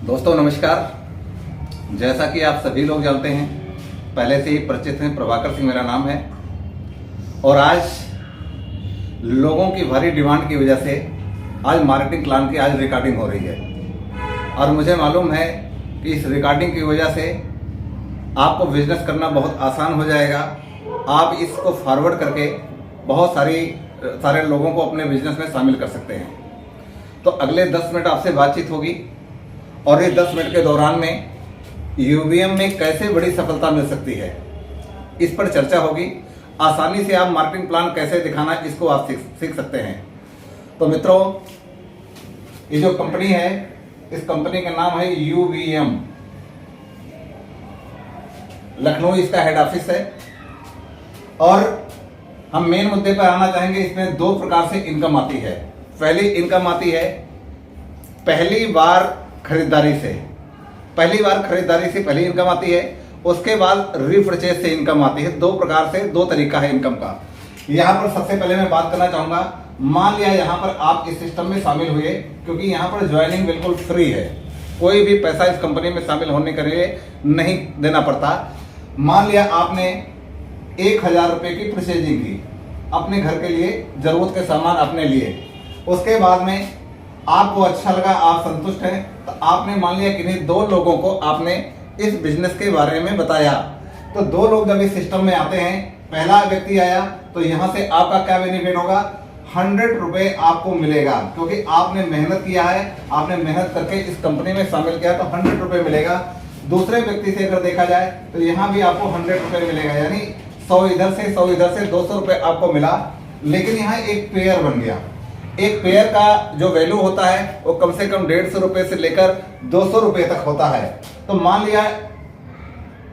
दोस्तों नमस्कार। जैसा कि आप सभी लोग जानते हैं, पहले से ही परिचित हैं, प्रभाकर सिंह मेरा नाम है। और आज लोगों की भारी डिमांड की वजह से आज मार्केटिंग प्लान की आज रिकॉर्डिंग हो रही है। और मुझे मालूम है कि इस रिकॉर्डिंग की वजह से आपको बिजनेस करना बहुत आसान हो जाएगा। आप इसको फॉरवर्ड करके बहुत सारे लोगों को अपने बिजनेस में शामिल कर सकते हैं। तो अगले 10 मिनट आपसे बातचीत होगी और इस 10 मिनट के दौरान में यूवीएम में कैसे बड़ी सफलता मिल सकती है, इस पर चर्चा होगी। आसानी से आप मार्केटिंग प्लान कैसे दिखाना, इसको आप सीख सकते हैं। तो मित्रों, ये जो कंपनी है, इस कंपनी का नाम है यूवीएम। लखनऊ इसका हेड ऑफिस है। और हम मेन मुद्दे पर आना चाहेंगे। इसमें 2 प्रकार से इनकम आती है। पहली इनकम आती है पहली बार खरीदारी से पहली इनकम आती है। उसके बाद रीपरचेज से इनकम आती है। 2 प्रकार से 2 तरीका है इनकम का। यहाँ पर सबसे पहले मैं बात करना चाहूंगा, मान लिया यहाँ पर आप इस सिस्टम में शामिल हुए, क्योंकि यहाँ पर ज्वाइनिंग बिल्कुल फ्री है। कोई भी पैसा इस कंपनी में शामिल होने के लिए नहीं देना पड़ता। मान लिया आपने 1000 रुपए की परचेजिंग की अपने घर के लिए, जरूरत के सामान अपने लिए। उसके बाद में आपको अच्छा लगा, आप संतुष्ट हैं, तो आपने मान लिया किन्हीं 2 लोगों को आपने इस बिजनेस के बारे में बताया। तो 2 लोग जब इस सिस्टम में आते हैं, पहला व्यक्ति आया तो यहाँ से आपका क्या बेनिफिट होगा, 100 रुपए आपको मिलेगा, क्योंकि आपने मेहनत किया है, आपने मेहनत करके इस कंपनी में शामिल किया, तो 100 रुपए मिलेगा। दूसरे व्यक्ति से अगर देखा जाए तो यहाँ भी आपको 100 रुपए मिलेगा, यानी 100 इधर से 100 इधर से 200 रुपए आपको मिला। लेकिन यहाँ एक पेयर बन गया। एक पेयर का जो वैल्यू होता है वो कम से कम 150 रुपए से लेकर 200 रुपए तक होता है। तो मान लिया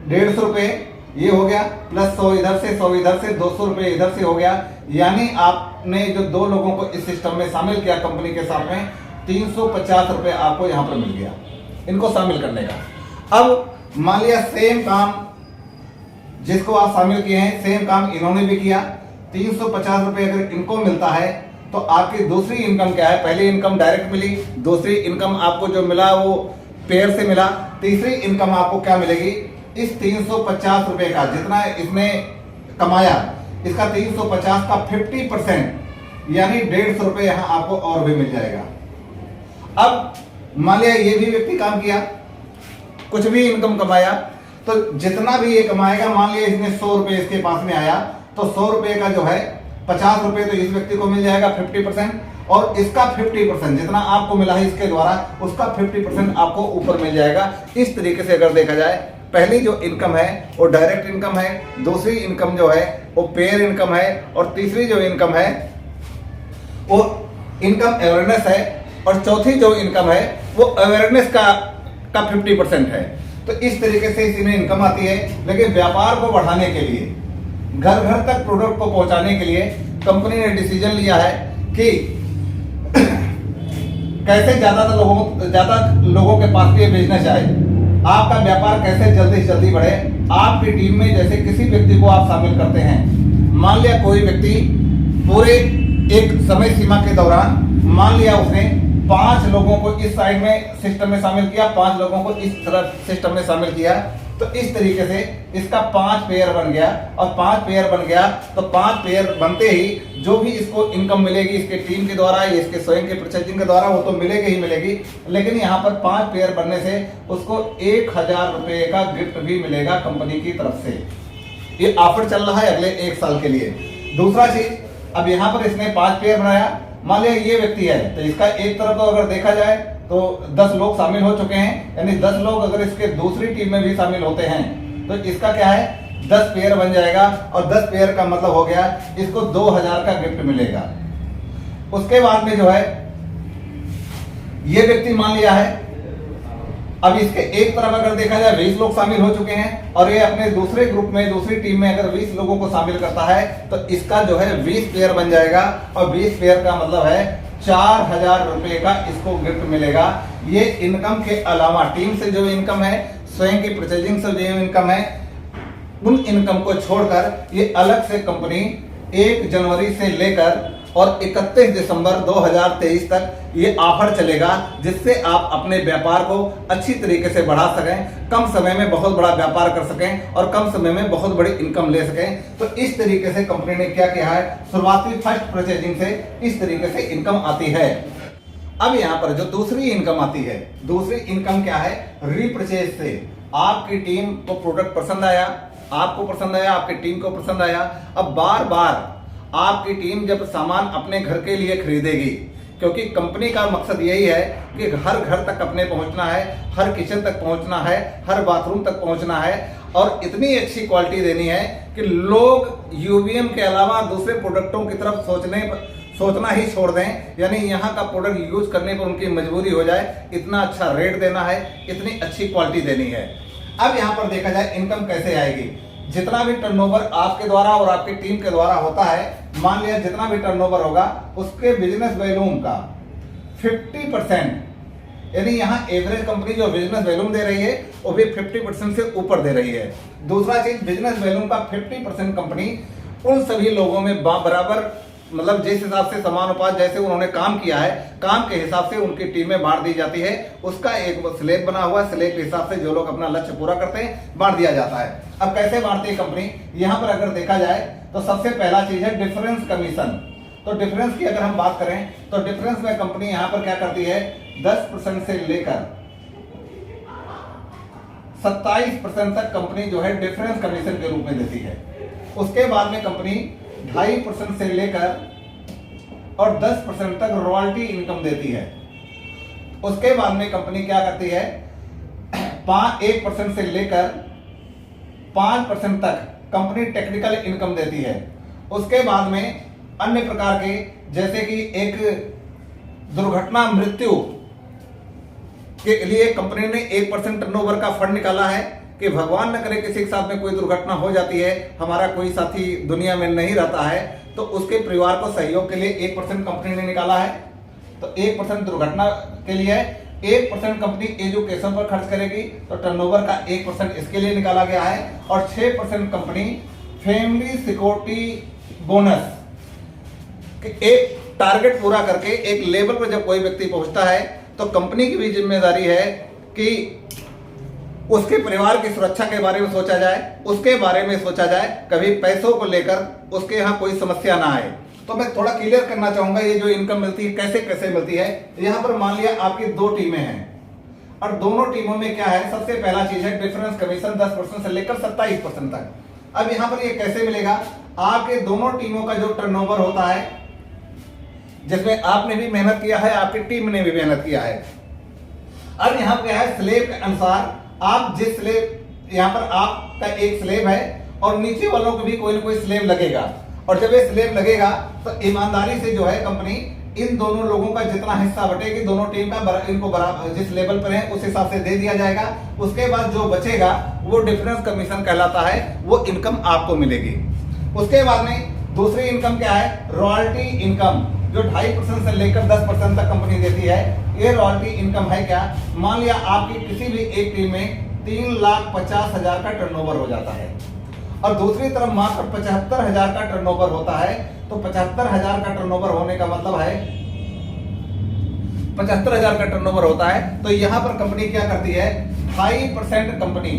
150 रुपए ये हो गया, प्लस 100 इधर से 100 इधर से 200 रुपए इधर से हो गया। यानी आपने जो 2 लोगों को इस सिस्टम में शामिल किया कंपनी के साथ में, 350 रुपए आपको यहाँ पर मिल गया इनको शामिल करने का। अब मान लिया सेम काम जिसको आप शामिल किए हैं, सेम काम इन्होंने भी किया, 350 रुपए अगर इनको मिलता है तो आपकी दूसरी इनकम क्या है। पहली इनकम डायरेक्ट मिली, दूसरी इनकम आपको जो मिला वो पेयर से मिला, तीसरी इनकम आपको क्या मिलेगी, इस 350 रुपए का जितना इसने कमाया, इसका 350 का 50% यानी 150 रुपए यहां आपको और भी मिल जाएगा। अब मान लिया ये भी व्यक्ति काम किया, कुछ भी इनकम कमाया, तो जितना भी ये कमाएगा, मान लिया इसने 100 रुपए इसके पास में आया, तो 100 रुपए का जो है 50 रुपए तो इस व्यक्ति को मिल जाएगा 50%, और इसका 50% जितना आपको मिला है इसके द्वारा, उसका 50% आपको ऊपर मिल जाएगा। इस तरीके से अगर देखा जाए, पहली जो इनकम है वो डायरेक्ट इनकम है, दूसरी इनकम जो है वो पेयर इनकम है, और तीसरी जो इनकम है वो इनकम अवेयरनेस है, और चौथी जो इनकम है वो अवेयरनेस का 50% है। तो इस तरीके से इसमें इनकम आती है। लेकिन व्यापार को बढ़ाने के लिए, घर घर तक प्रोडक्ट को पहुंचाने के लिए कंपनी ने डिसीजन लिया है कि कैसे ज्यादा लोगों के पास ये बिजनेस आए, आपका व्यापार कैसे जल्दी से जल्दी बढ़े। आपकी टीम में जैसे किसी व्यक्ति को आप शामिल करते हैं, मान लिया कोई व्यक्ति पूरे एक समय सीमा के दौरान, मान लिया उसने 5 लोगों को इस साइड में सिस्टम में शामिल किया, 5 लोगों को इस तरह सिस्टम में शामिल किया, तो इस तरीके से इसका 5 पेयर बन गया। और 5 पेयर बन गया तो 5 पेयर बनते ही जो भी इसको इनकम मिलेगी इसके टीम के द्वारा, या इसके स्वयं के परचेजिंग के द्वारा, वो तो मिलेगी ही मिलेगी। लेकिन यहाँ पर 5 पेयर बनने से उसको 1000 रुपए का गिफ्ट भी मिलेगा कंपनी की तरफ से। ये ऑफर चल रहा है अगले 1 साल के लिए। दूसरा चीज, अब यहाँ पर इसने 5 पेयर बनाया, मान लिया ये व्यक्ति है, तो इसका एक तरफ तो अगर देखा जाए तो 10 लोग शामिल हो चुके हैं, यानी 10 लोग अगर इसके दूसरी टीम में भी शामिल होते हैं तो इसका क्या है, 10 पेयर बन जाएगा। और 10 पेयर का मतलब हो गया इसको 2000 का गिफ्ट मिलेगा। उसके बाद में जो है ये व्यक्ति मान लिया है, अब इसके एक तरफ अगर देखा जाए 20 लोग शामिल हो चुके हैं, और ये अपने दूसरे ग्रुप में, दूसरी टीम में अगर 20 लोगों को शामिल करता है तो इसका जो है 20 पेयर बन जाएगा। और 20 पेयर का मतलब है 4000 रुपए का इसको गिफ्ट मिलेगा। ये इनकम के अलावा टीम से जो इनकम है, स्वयं की परचेजिंग से जो इनकम है, उन इनकम को छोड़कर ये अलग से कंपनी 1 जनवरी से लेकर और 31 दिसंबर 2023 तक ये ऑफर चलेगा, जिससे आप अपने व्यापार को अच्छी तरीके से बढ़ा सकें, कम समय में बहुत बड़ा व्यापार कर सकें और कम समय में बहुत बड़ी इनकम ले सकें। तो इस तरीके से कंपनी ने क्या किया है, शुरुआती फर्स्ट परचेजिंग से इस तरीके से इनकम आती है। अब यहाँ पर जो दूसरी इनकम आती है, दूसरी इनकम क्या है, रीपरचेज से। आपकी टीम को प्रोडक्ट पसंद आया, आपको पसंद आया, आपकी टीम को पसंद आया, अब बार बार आपकी टीम जब सामान अपने घर के लिए खरीदेगी, क्योंकि कंपनी का मकसद यही है कि हर घर तक अपने पहुंचना है, हर किचन तक पहुंचना है, हर बाथरूम तक पहुंचना है और इतनी अच्छी क्वालिटी देनी है कि लोग यूवीएम के अलावा दूसरे प्रोडक्टों की तरफ सोचना ही छोड़ दें, यानी यहाँ का प्रोडक्ट यूज करने पर उनकी मजबूरी हो जाए। इतना अच्छा रेट देना है, इतनी अच्छी क्वालिटी देनी है। अब यहाँ पर देखा जाए इनकम कैसे आएगी। जितना भी टर्नओवर आपके द्वारा और आपकी टीम के द्वारा होता है, मान लिया जितना भी टर्नओवर होगा उसके बिजनेस वॉल्यूम का 50%, यानी यहाँ एवरेज कंपनी जो बिजनेस वॉल्यूम दे रही है वो भी 50% से ऊपर दे रही है। दूसरा चीज, बिजनेस वॉल्यूम का 50% कंपनी उन सभी लोगों में बराबर, मतलब जिस हिसाब से समानुपात जैसे उन्होंने काम किया है, काम के हिसाब से उनकी टीम में बांट दी जाती है। उसका एक स्लैब बना हुआ है, स्लैब के हिसाब से जो लोग अपना लक्ष्य पूरा करते हैं बांट दिया जाता है। अब कैसे बांटती है कंपनी, यहाँ पर अगर देखा जाए तो सबसे पहला चीज है डिफरेंस कमीशन। तो डिफरेंस की अगर हम बात करें तो डिफरेंस में कंपनी यहाँ पर क्या करती है, 10% से लेकर 27% तक कंपनी जो है डिफरेंस कमीशन के रूप में देती है। उसके बाद में कंपनी 2.5% से लेकर और 10% तक रॉयल्टी इनकम देती है। उसके बाद में कंपनी क्या करती है, 1% से लेकर 5% तक कंपनी टेक्निकल इनकम देती है। उसके बाद में अन्य प्रकार के, जैसे कि एक दुर्घटना मृत्यु के लिए कंपनी ने 1% टर्नओवर का फंड निकाला है कि भगवान न करे किसी के साथ में कोई दुर्घटना हो जाती है, हमारा कोई साथी दुनिया में नहीं रहता है, तो उसके परिवार को सहयोग के लिए 1% कंपनी ने निकाला है। तो 1% दुर्घटना के लिए, 1% कंपनी एजुकेशन पर खर्च करेगी, तो टर्नओवर का 1% इसके लिए निकाला गया है। और 6% कंपनी फैमिली सिक्योरिटी बोनस, एक टारगेट पूरा करके एक लेवल पर जब कोई व्यक्ति पहुंचता है तो कंपनी की भी जिम्मेदारी है कि उसके परिवार की सुरक्षा के बारे में सोचा जाए, उसके बारे में सोचा जाए, कभी पैसों को लेकर उसके यहाँ कोई समस्या ना आए। तो मैं थोड़ा क्लियर करना चाहूंगा ये जो इनकम मिलती है कैसे कैसे मिलती है। यहाँ पर मान लिया आपकी 2 टीमें हैं और दोनों टीमों में क्या है, सबसे पहला चीज है डिफरेंस कमीशन 10% से लेकर 27% तक। अब यहाँ पर ये कैसे मिलेगा, आपके दोनों टीमों का जो टर्नओवर होता है, जिसमें आपने भी मेहनत किया है, आपकी टीम ने भी मेहनत किया है। अब यहाँ पे है स्लेब के अनुसार, आप जिस स्लेब, यहाँ पर आपका एक स्लेब है और नीचे वालों को भी कोई ना कोई स्लेब लगेगा, और जब ये स्लेब लगेगा तो ईमानदारी से जो है कंपनी इन दोनों लोगों का जितना हिस्सा बटेगी, दोनों टीम का इनको बराबर जिस लेवल पर है उस हिसाब से दे दिया जाएगा। उसके बाद जो बचेगा वो डिफरेंस कमीशन कहलाता है, वो इनकम आपको मिलेगी। उसके बाद में दूसरी इनकम क्या है, रॉयल्टी इनकम, जो 2.5% से लेकर 10% तक कंपनी देती है। ये रॉयल्टी इनकम है क्या, मान लिया आपकी किसी भी एक टीम में 3,50,000 का टर्नओवर हो जाता है और दूसरी तरफ मात्र 75,000 का टर्नओवर होता है, तो 75,000 का टर्नओवर होने का मतलब है 75,000 का टर्नओवर होता है, तो यहां पर कंपनी क्या करती है, 5% कंपनी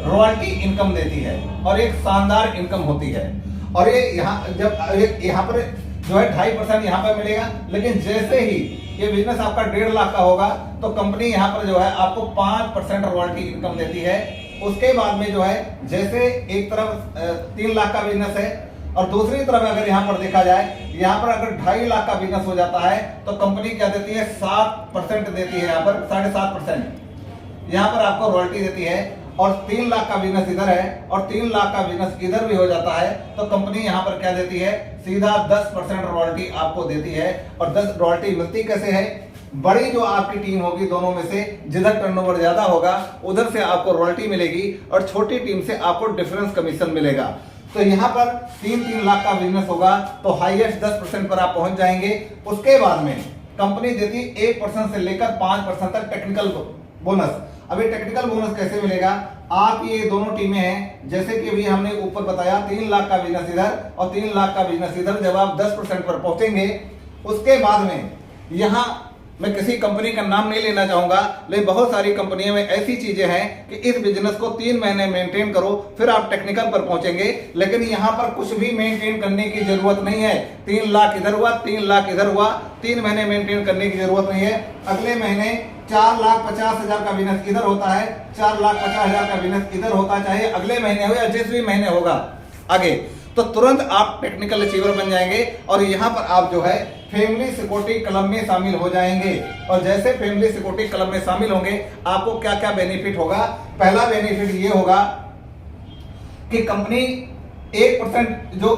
रॉयल्टी इनकम देती है और एक शानदार इनकम होती है। और ये यहाँ पर जो है 2.5% यहाँ पर मिलेगा, लेकिन जैसे ही ये बिजनेस आपका 1.5 लाख का होगा तो कंपनी यहाँ पर जो है आपको 5% रॉयल्टी इनकम देती है। उसके बाद में जो है, जैसे एक तरफ 3 लाख का बिजनेस है और दूसरी तरफ अगर यहाँ पर देखा जाए, यहाँ पर अगर 2.5 लाख का बिजनेस हो जाता है तो कंपनी क्या देती है, 7% देती है, यहाँ पर 7.5% यहाँ पर आपको रॉयल्टी देती है। और 3 लाख का बिजनेस इधर है और 3 लाख का बिजनेस इधर भी हो जाता है तो कंपनी यहाँ पर क्या देती है, सीधा 10% रॉयल्टी आपको देती है। और 10 रॉयल्टी मिलती कैसे है, बड़ी जो आपकी टीम होगी दोनों में से जिधर टर्नओवर ज्यादा होगा उधर से आपको रॉयल्टी मिलेगी और छोटी टीम से आपको डिफरेंस कमीशन मिलेगा। तो यहाँ पर 3-3 लाख का बिजनेस होगा तो हाईएस्ट 10% पर आप पहुंच जाएंगे। उसके बाद में कंपनी देती 1% से लेकर 5% तक टेक्निकल बोनस। अभी टेक्निकल बोनस कैसे मिलेगा, आप ये दोनों टीमें हैं, जैसे कि अभी हमने ऊपर बताया 3 लाख का बिजनेस इधर और 3 लाख का बिजनेस इधर, जब आप 10% पर पहुंचेंगे उसके बाद में यहां मैं किसी कंपनी का नाम नहीं लेना चाहूंगा, लेकिन बहुत सारी कंपनियों में ऐसी चीजें हैं कि इस बिजनेस को 3 महीने मेंटेन करो फिर आप टेक्निकल पर पहुंचेंगे, लेकिन यहां पर कुछ भी मेंटेन करने की जरूरत नहीं है। 3 लाख इधर हुआ, 3 लाख इधर हुआ, 3 महीने मेंटेन करने की जरूरत नहीं है। अगले महीने 4,50,000 का बिजनेस इधर होता है, 4,50,000 का बिजनेस इधर होता, चाहे अगले महीने हो या जिस भी महीने होगा आगे, तो तुरंत आप टेक्निकल अचीवर बन जाएंगे और यहां पर आप जो है फैमिली सिक्योरिटी क्लब में शामिल हो जाएंगे। और जैसे फैमिली सिक्योरिटी क्लब में शामिल होंगे आपको क्या क्या बेनिफिट होगा। पहला बेनिफिट ये होगा कि कंपनी 1% जो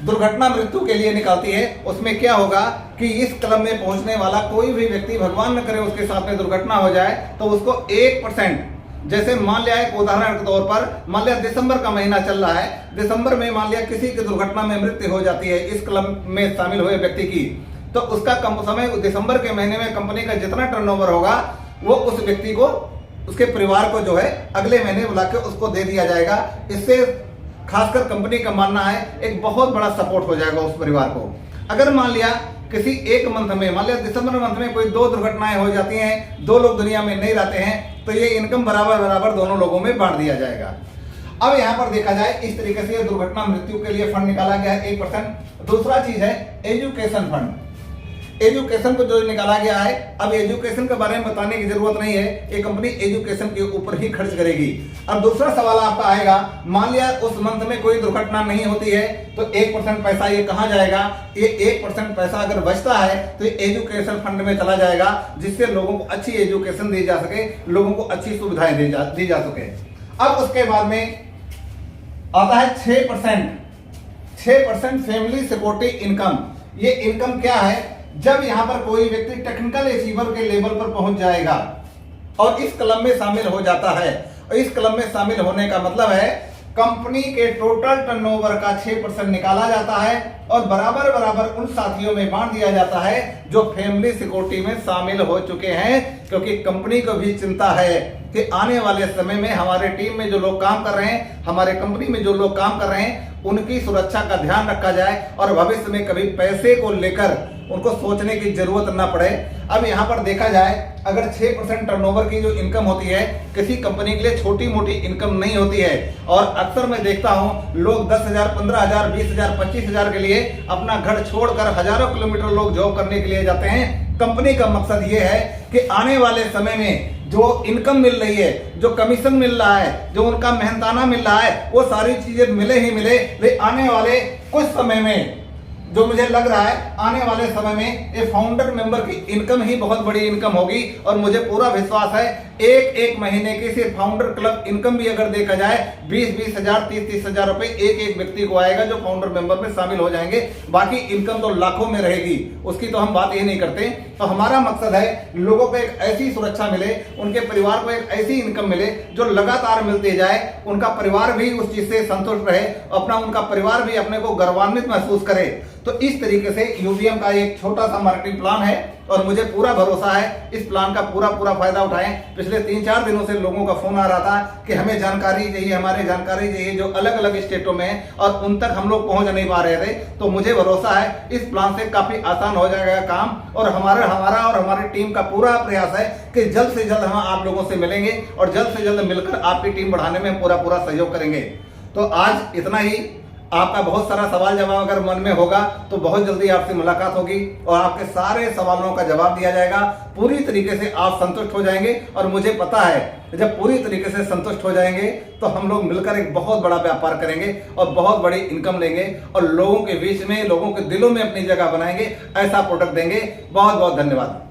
दुर्घटना मृत्यु के लिए निकालती है उसमें क्या होगा कि इस क्लब में पहुंचने वाला कोई भी व्यक्ति, भगवान न करे उसके साथ में दुर्घटना हो जाए, तो उसको 1%, जैसे मान लिया एक उदाहरण के तौर पर, मान लिया दिसंबर का महीना चल रहा है, दिसंबर में मान लिया किसी की दुर्घटना में मृत्यु हो जाती है इस क्लब में शामिल हुए व्यक्ति की, तो उसका कम समय दिसंबर के महीने में कंपनी का जितना टर्नओवर होगा वो उस व्यक्ति को, उसके परिवार को जो है अगले महीने बुला के उसको दे दिया जाएगा। इससे खासकर कंपनी का मानना है एक बहुत बड़ा सपोर्ट हो जाएगा उस परिवार को। अगर मान लिया किसी एक मंथ में, मान लिया दिसंबर मंथ में कोई 2 दुर्घटनाएं हो जाती हैं, 2 लोग दुनिया में नहीं रहते हैं, तो ये इनकम बराबर बराबर दोनों लोगों में बांट दिया जाएगा। अब यहां पर देखा जाए इस तरीके से दुर्घटना मृत्यु के लिए फंड निकाला गया है 1%। दूसरा चीज है एजुकेशन फंड। एजुकेशन को जो निकाला गया है, अब एजुकेशन के बारे में बताने की जरूरत नहीं है, ये कंपनी एजुकेशन के ऊपर ही खर्च करेगी। अब दूसरा सवाल आपका आएगा, मान लिया उस मंथ में कोई दुर्घटना नहीं होती है तो 1% पैसा ये कहां जाएगा। ये 1% पैसा अगर बचता है तो ये एजुकेशन फंड में चला जाएगा, जिससे लोगों को अच्छी एजुकेशन दी जा सके, लोगों को अच्छी सुविधाएं दी जा सके। अब उसके बाद में आता है 6% फैमिली सिक्योरिटी इनकम। ये इनकम क्या है, जब यहां पर कोई व्यक्ति टेक्निकल अचीवर के लेवल पर पहुंच जाएगा और इस क्लब में शामिल हो जाता है, और इस क्लब में शामिल होने का मतलब है कंपनी के टोटल टर्नओवर का 6% निकाला जाता है और बराबर बराबर उन साथियों में बांट दिया जाता है जो फैमिली सिक्योरिटी में शामिल हो चुके हैं। क्योंकि कंपनी को भी चिंता है कि आने वाले समय में हमारे टीम में जो लोग काम कर रहे हैं, हमारे कंपनी में जो लोग काम कर रहे हैं, उनकी सुरक्षा का ध्यान रखा जाए और भविष्य में कभी पैसे को लेकर उनको सोचने की जरूरत ना पड़े। अब यहाँ पर देखा जाए, अगर 6% टर्नओवर की जो इनकम होती है किसी कंपनी के लिए छोटी मोटी इनकम नहीं होती है, और अक्सर मैं देखता हूँ लोग 10,000, 15,000, 20,000, 25,000 के लिए अपना घर छोड़कर हजारों किलोमीटर लोग जॉब करने के लिए जाते हैं। कंपनी का मकसद ये है कि आने वाले समय में जो इनकम मिल रही है, जो कमीशन मिल रहा है, जो उनका मेहनताना मिल रहा है, वो सारी चीजें मिले ही मिले। लेकिन आने वाले कुछ समय में जो मुझे लग रहा है, आने वाले समय में ये फाउंडर मेंबर की इनकम ही बहुत बड़ी इनकम होगी। और मुझे पूरा विश्वास है एक महीने की सिर्फ फाउंडर क्लब इनकम भी अगर देखा जाए 20-20 हजार, 30-30 हजार रुपए एक व्यक्ति को आएगा जो फाउंडर मेंबर में शामिल हो जाएंगे। बाकी इनकम तो लाखों में रहेगी, उसकी तो हम बात ही नहीं करते। तो हमारा मकसद है लोगों को एक ऐसी सुरक्षा मिले, उनके परिवार को एक ऐसी इनकम मिले जो लगातार मिलती जाए, उनका परिवार भी उस चीज से संतुष्ट रहे, अपना उनका परिवार भी अपने को गौरवान्वित महसूस करे। तो इस तरीके से यूबीएम का एक छोटा सा मार्केटिंग प्लान है और मुझे पूरा भरोसा है इस प्लान का पूरा फायदा उठाएं। पिछले 3-4 दिनों से लोगों का फोन आ रहा था कि हमें जानकारी चाहिए, हमारे जानकारी चाहिए जो अलग अलग स्टेटों में है और उन तक हम लोग पहुंच नहीं पा रहे थे। तो मुझे भरोसा है इस प्लान से काफी आसान हो जाएगा काम, और हमारा और हमारी टीम का पूरा प्रयास है कि जल्द से जल्द हम आप लोगों से मिलेंगे और जल्द से जल्द मिलकर आपकी टीम बढ़ाने में पूरा सहयोग करेंगे। तो आज इतना ही। आपका बहुत सारा सवाल जवाब अगर मन में होगा तो बहुत जल्दी आपसे मुलाकात होगी और आपके सारे सवालों का जवाब दिया जाएगा। पूरी तरीके से आप संतुष्ट हो जाएंगे और मुझे पता है जब पूरी तरीके से संतुष्ट हो जाएंगे तो हम लोग मिलकर एक बहुत बड़ा व्यापार करेंगे और बहुत बड़ी इनकम लेंगे और लोगों के बीच में, लोगों के दिलों में अपनी जगह बनाएंगे। ऐसा प्रोडक्ट देंगे। बहुत बहुत धन्यवाद।